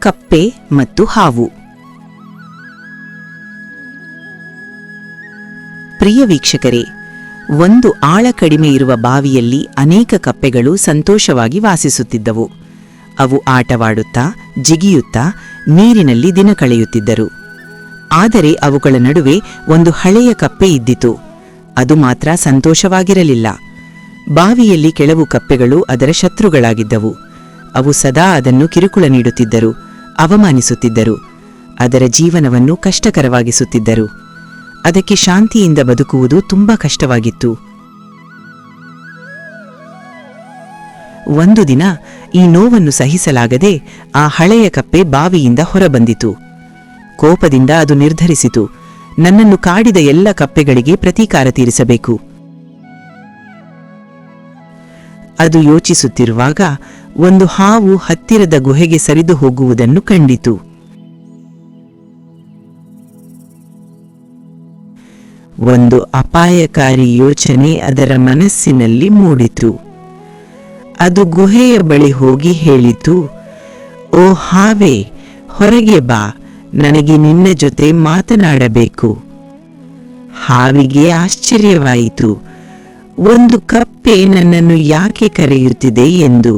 ಕಪ್ಪೆ ಮತ್ತು ಹಾವು. ಪ್ರಿಯ ವೀಕ್ಷಕರೇ, ಒಂದು ಆಳ ಕಡಿಮೆ ಇರುವ ಬಾವಿಯಲ್ಲಿ ಅನೇಕ ಕಪ್ಪೆಗಳು ಸಂತೋಷವಾಗಿ ವಾಸಿಸುತ್ತಿದ್ದವು. ಅವು ಆಟವಾಡುತ್ತಾ ಜಿಗಿಯುತ್ತಾ ನೀರಿನಲ್ಲಿ ದಿನ ಕಳೆಯುತ್ತಿದ್ದರು. ಆದರೆ ಅವುಗಳ ನಡುವೆ ಒಂದು ಹಳೆಯ ಕಪ್ಪೆ ಇದ್ದಿತು. ಅದು ಮಾತ್ರ ಸಂತೋಷವಾಗಿರಲಿಲ್ಲ. ಬಾವಿಯಲ್ಲಿ ಕೆಲವು ಕಪ್ಪೆಗಳು ಅದರ ಶತ್ರುಗಳಾಗಿದ್ದವು. ಅವು ಸದಾ ಅದನ್ನು ಕಿರುಕುಳ ನೀಡುತ್ತಿದ್ದರು, ಅವಮಾನಿಸುತ್ತಿದ್ದರು, ಅದರ ಜೀವನವನ್ನು ಕಷ್ಟಕರವಾಗಿಸುತ್ತಿದ್ದರು. ಅದಕ್ಕೆ ಶಾಂತಿಯಿಂದ ಬದುಕುವುದು ತುಂಬಾ ಕಷ್ಟವಾಗಿತ್ತು. ಒಂದು ದಿನ ಈ ನೋವನ್ನು ಸಹಿಸಲಾಗದೆ ಆ ಹಳೆಯ ಕಪ್ಪೆ ಬಾವಿಯಿಂದ ಹೊರಬಂದಿತು. ಕೋಪದಿಂದ ಅದು ನಿರ್ಧರಿಸಿತು, ನನ್ನನ್ನು ಕಾಡಿದ ಎಲ್ಲ ಕಪ್ಪೆಗಳಿಗೆ ಪ್ರತೀಕಾರ ತೀರಿಸಬೇಕು. ಅದು ಯೋಚಿಸುತ್ತಿರುವಾಗ ಒಂದು ಹಾವು ಹತ್ತಿರದ ಗುಹೆಗೆ ಸರಿದು ಹೋಗುವುದನ್ನು ಕಂಡಿತು. ಒಂದು ಅಪಾಯಕಾರಿ ಯೋಚನೆ ಅದರ ಮನಸ್ಸಿನಲ್ಲಿ ಮೂಡಿತು. ಅದು ಗುಹೆಯ ಬಳಿ ಹೋಗಿ ಹೇಳಿತು, ಓ ಹಾವೇ, ಹೊರಗೆ ಬಾ, ನನಗೆ ನಿನ್ನ ಜೊತೆ ಮಾತನಾಡಬೇಕು. ಹಾವಿಗೆ ಆಶ್ಚರ್ಯವಾಯಿತು, ಒಂದು ಕಪ್ಪೆ ನನ್ನನ್ನು ಯಾಕೆ ಕರೆಯುತ್ತಿದೆ ಎಂದು.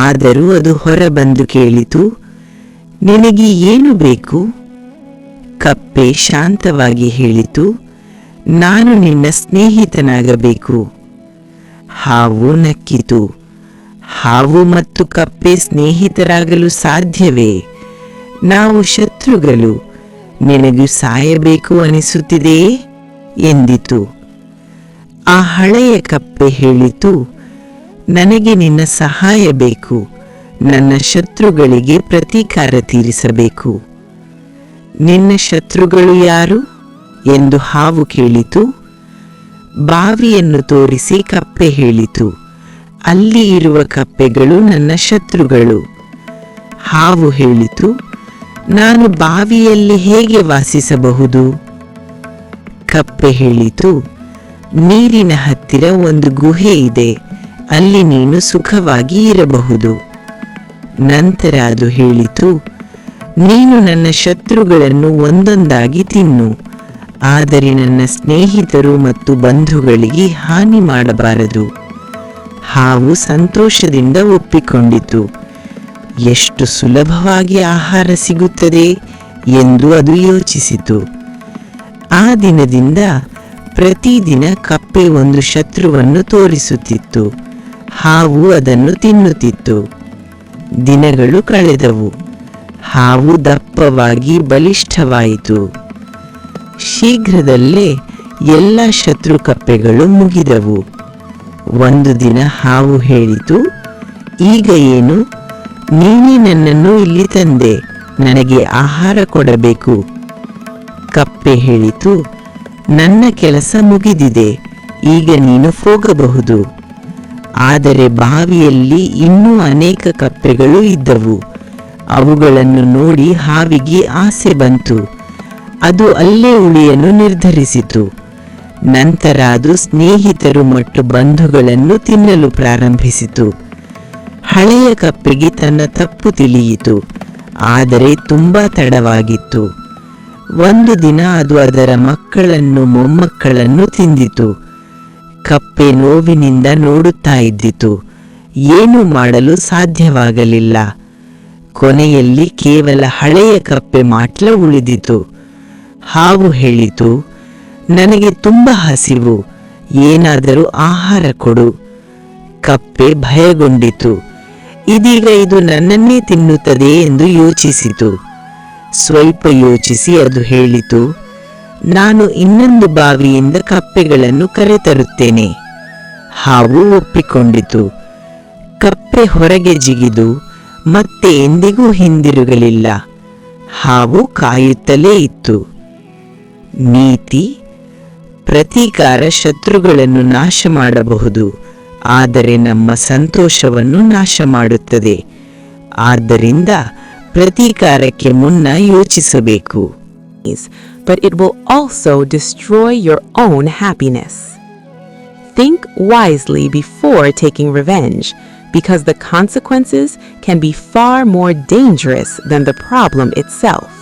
ಆದರೂ ಅದು ಹೊರಬಂದು ಕೇಳಿತು, ನಿನಗೆ ಏನು ಬೇಕು? ಕಪ್ಪೆ ಶಾಂತವಾಗಿ ಹೇಳಿತು, ನಾನು ನಿನ್ನ ಸ್ನೇಹಿತನಾಗಬೇಕು. ಹಾವು ನಕ್ಕಿತು, ಹಾವು ಮತ್ತು ಕಪ್ಪೆ ಸ್ನೇಹಿತರಾಗಲು ಸಾಧ್ಯವೇ? ನಾವು ಶತ್ರುಗಳು, ನಿನಗೂ ಸಾಯಬೇಕು ಅನಿಸುತ್ತಿದೆಯೇ ಎಂದಿತು. ಆ ಹಳೆಯ ಕಪ್ಪೆ ಹೇಳಿತು, ನನಗೆ ನಿನ್ನ ಸಹಾಯ ಬೇಕು, ನನ್ನ ಶತ್ರುಗಳಿಗೆ ಪ್ರತೀಕಾರ ತೀರಿಸಬೇಕು. ನಿನ್ನ ಶತ್ರುಗಳು ಯಾರು ಎಂದು ಹಾವು ಕೇಳಿತು. ಬಾವಿಯನ್ನು ತೋರಿಸಿ ಕಪ್ಪೆ ಹೇಳಿತು, ಅಲ್ಲಿ ಇರುವ ಕಪ್ಪೆಗಳು ನನ್ನ ಶತ್ರುಗಳು. ಹಾವು ಹೇಳಿತು, ನಾನು ಬಾವಿಯಲ್ಲಿ ಹೇಗೆ ವಾಸಿಸಬಹುದು? ಕಪ್ಪೆ ಹೇಳಿತು, ನೀರಿನ ಹತ್ತಿರ ಒಂದು ಗುಹೆ ಇದೆ, ಅಲ್ಲಿ ನೀನು ಸುಖವಾಗಿ ಇರಬಹುದು. ನಂತರ ಅದು ಹೇಳಿತು, ನೀನು ನನ್ನ ಶತ್ರುಗಳನ್ನು ಒಂದೊಂದಾಗಿ ತಿನ್ನು, ಆದರೆ ನನ್ನ ಸ್ನೇಹಿತರು ಮತ್ತು ಬಂಧುಗಳಿಗೆ ಹಾನಿ ಮಾಡಬಾರದು. ಹಾವು ಸಂತೋಷದಿಂದ ಒಪ್ಪಿಕೊಂಡಿತು. ಎಷ್ಟು ಸುಲಭವಾಗಿ ಆಹಾರ ಸಿಗುತ್ತದೆ ಎಂದು ಅದು ಯೋಚಿಸಿತು. ಆ ದಿನದಿಂದ ಪ್ರತಿದಿನ ಕಪ್ಪೆ ಒಂದು ಶತ್ರುವನ್ನು ತೋರಿಸುತ್ತಿತ್ತು. ಹಾವು ಅದನ್ನು ತಿನ್ನುತ್ತಿತ್ತು. ದಿನಗಳು ಕಳೆದವು. ಹಾವು ದಪ್ಪವಾಗಿ ಬಲಿಷ್ಠವಾಯಿತು. ಶೀಘ್ರದಲ್ಲೇ ಎಲ್ಲ ಶತ್ರು ಕಪ್ಪೆಗಳು ಮುಗಿದವು. ಒಂದು ದಿನ ಹಾವು ಹೇಳಿತು, ಈಗ ಏನು? ನೀನೇ ನನ್ನನ್ನು ಇಲ್ಲಿ ತಂದೆ, ನನಗೆ ಆಹಾರ ಕೊಡಬೇಕು. ಕಪ್ಪೆ ಹೇಳಿತು, ನನ್ನ ಕೆಲಸ ಮುಗಿದಿದೆ, ಈಗ ನೀನು ಹೋಗಬಹುದು. ಆದರೆ ಬಾವಿಯಲ್ಲಿ ಇನ್ನೂ ಅನೇಕ ಕಪ್ಪೆಗಳು ಇದ್ದವು. ಅವುಗಳನ್ನು ನೋಡಿ ಹಾವಿಗೆ ಆಸೆ ಬಂತು. ಅದು ಅಲ್ಲೇ ಉಳಿಯಲು ನಿರ್ಧರಿಸಿತು. ನಂತರ ಅದು ಸ್ನೇಹಿತರು ಮತ್ತು ಬಂಧುಗಳನ್ನು ತಿನ್ನಲು ಪ್ರಾರಂಭಿಸಿತು. ಹಳೆಯ ಕಪ್ಪೆಗೆ ತನ್ನ ತಪ್ಪು ತಿಳಿಯಿತು, ಆದರೆ ತುಂಬಾ ತಡವಾಗಿತ್ತು. ಒಂದು ದಿನ ಅದು ಅದರ ಮಕ್ಕಳನ್ನು ಮೊಮ್ಮಕ್ಕಳನ್ನು ತಿಂದಿತು. ಕಪ್ಪೆ ನೋವಿನಿಂದ ನೋಡುತ್ತಾ ಇದ್ದಿತು. ಏನೂ ಮಾಡಲು ಸಾಧ್ಯವಾಗಲಿಲ್ಲ. ಕೊನೆಯಲ್ಲಿ ಕೇವಲ ಹಳೆಯ ಕಪ್ಪೆ ಮಾತ್ರ ಉಳಿದಿತು. ಹಾವು ಹೇಳಿತು, ನನಗೆ ತುಂಬ ಹಸಿವು, ಏನಾದರೂ ಆಹಾರ ಕೊಡು. ಕಪ್ಪೆ ಭಯಗೊಂಡಿತು. ಇದೀಗ ಇದು ನನ್ನನ್ನೇ ತಿನ್ನುತ್ತದೆ ಎಂದು ಯೋಚಿಸಿತು. ಸ್ವಲ್ಪ ಯೋಚಿಸಿ ಅದು ಹೇಳಿತು, ನಾನು ಇನ್ನೊಂದು ಬಾವಿಯಿಂದ ಕಪ್ಪೆಗಳನ್ನು ಕರೆತರುತ್ತೇನೆ. ಹಾವು ಒಪ್ಪಿಕೊಂಡಿತು. ಕಪ್ಪೆ ಹೊರಗೆ ಜಿಗಿದು ಮತ್ತೆ ಎಂದಿಗೂ ಹಿಂದಿರುಗಲಿಲ್ಲ. ಹಾವು ಕಾಯುತ್ತಲೇ ಇತ್ತು. ನೀತಿ: ಪ್ರತೀಕಾರ ಶತ್ರುಗಳನ್ನು ನಾಶ ಮಾಡಬಹುದು, ಆದರೆ ನಮ್ಮ ಸಂತೋಷವನ್ನು ನಾಶ ಮಾಡುತ್ತದೆ. ಆದ್ದರಿಂದ ಪ್ರತೀಕಾರಕ್ಕೆ ಮುನ್ನ ಯೋಚಿಸಬೇಕು. But it will also destroy your own happiness. Think wisely before taking revenge, because the consequences can be far more dangerous than the problem itself.